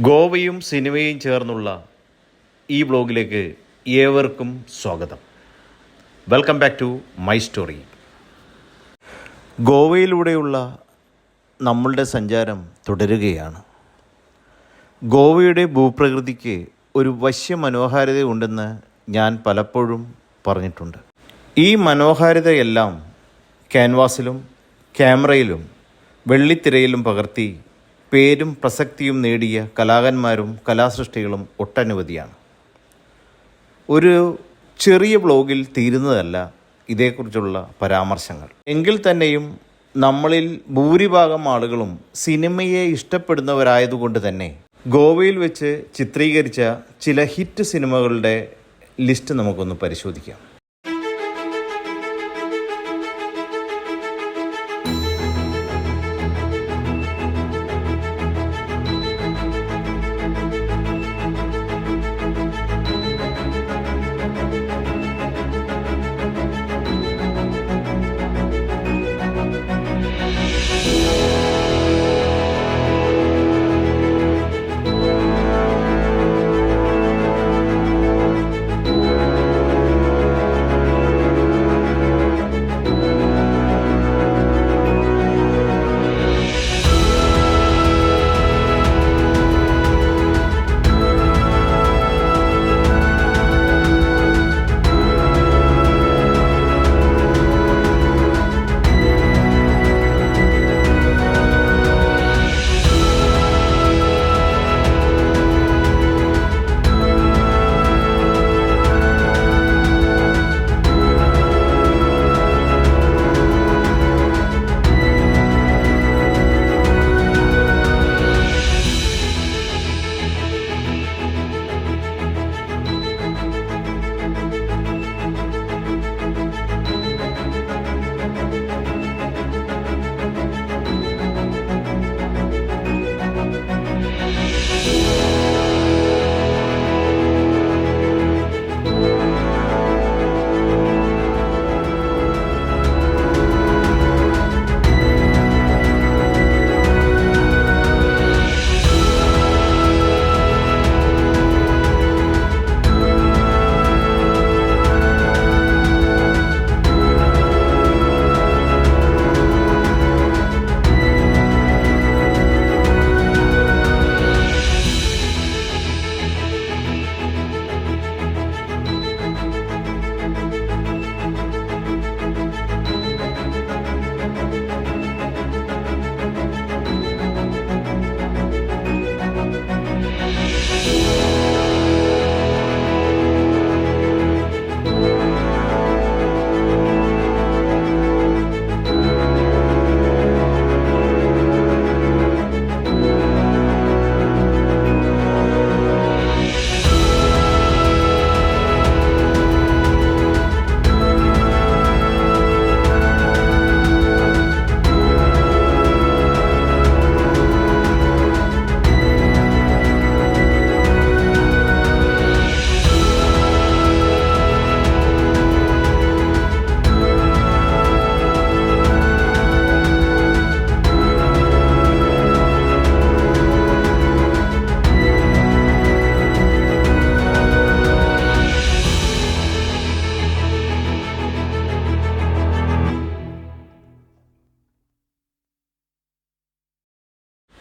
ഗോവയും സിനിമയും ചേർന്നുള്ള ഈ വ്ലോഗിലേക്ക് ഏവർക്കും സ്വാഗതം. Welcome back to my story. ഗോവയിലൂടെയുള്ള നമ്മളുടെ സഞ്ചാരം തുടരുകയാണ്. ഗോവയുടെ ഭൂപ്രകൃതിക്ക് ഒരു വശ്യ മനോഹാരിതയുണ്ടെന്ന് ഞാൻ പലപ്പോഴും പറഞ്ഞിട്ടുണ്ട്. ഈ മനോഹാരിതയെല്ലാം ക്യാൻവാസിലും ക്യാമറയിലും വെള്ളിത്തിരയിലും പകർത്തി പേരും പ്രസക്തിയും നേടിയ കലാകാരന്മാരും കലാസൃഷ്ടികളും ഒട്ടനവധിയാണ്. ഒരു ചെറിയ വ്ലോഗിൽ തീരുന്നതല്ല ഇതേക്കുറിച്ചുള്ള പരാമർശങ്ങൾ. എങ്കിൽ തന്നെയും നമ്മളിൽ ഭൂരിഭാഗം ആളുകളും സിനിമയെ ഇഷ്ടപ്പെടുന്നവരായതുകൊണ്ട് തന്നെ ഗോവയിൽ വെച്ച് ചിത്രീകരിച്ച ചില ഹിറ്റ് സിനിമകളുടെ ലിസ്റ്റ് നമുക്കൊന്ന് പരിശോധിക്കാം.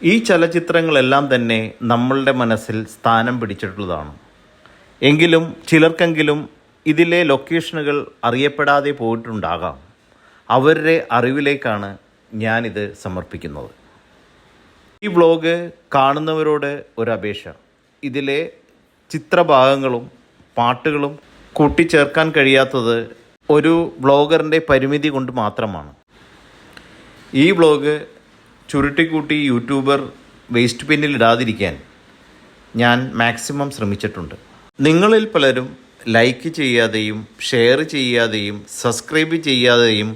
ഈ ചലച്ചിത്രങ്ങളെല്ലാം തന്നെ നമ്മളുടെ മനസ്സിൽ സ്ഥാനം പിടിച്ചിട്ടുള്ളതാണ്. എങ്കിലും ചിലർക്കെങ്കിലും ഇതിലെ ലൊക്കേഷനുകൾ അറിയപ്പെടാതെ പോയിട്ടുണ്ടാകാം. അവരുടെ അറിവിലേക്കാണ് ഞാനിത് സമർപ്പിക്കുന്നത്. ഈ വ്ലോഗ് കാണുന്നവരോട് ഒരു അപേക്ഷ: ഇതിലെ ചിത്രഭാഗങ്ങളും പാട്ടുകളും കൂട്ടിച്ചേർക്കാൻ കഴിയാത്തത് ഒരു വ്ലോഗറിൻ്റെ പരിമിതി കൊണ്ട് മാത്രമാണ്. ഈ വ്ലോഗ് ചുരുട്ടിക്കൂട്ടി യൂട്യൂബർ വേസ്റ്റ് പിന്നിൽ ഇടാതിരിക്കാൻ ഞാൻ മാക്സിമം ശ്രമിച്ചിട്ടുണ്ട്. നിങ്ങളിൽ പലരും ലൈക്ക് ചെയ്യാതെയും ഷെയർ ചെയ്യാതെയും സബ്സ്ക്രൈബ് ചെയ്യാതെയും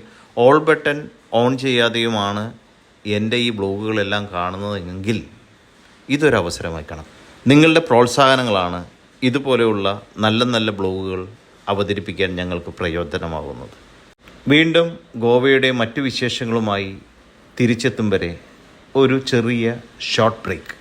ഓൾ ബട്ടൺ ഓൺ ചെയ്യാതെയുമാണ് എൻ്റെ ഈ ബ്ലോഗുകളെല്ലാം കാണുന്നതെങ്കിൽ ഇതൊരവസരമായി കാണാം. നിങ്ങളുടെ പ്രോത്സാഹനങ്ങളാണ് ഇതുപോലെയുള്ള നല്ല നല്ല ബ്ലോഗുകൾ അവതരിപ്പിക്കാൻ ഞങ്ങൾക്ക് പ്രയോജനമാകുന്നത്. വീണ്ടും ഗോവയുടെ മറ്റു വിശേഷങ്ങളുമായി തിരിച്ചെത്തും വരെ ഒരു ചെറിയ ഷോർട്ട് ബ്രേക്ക്.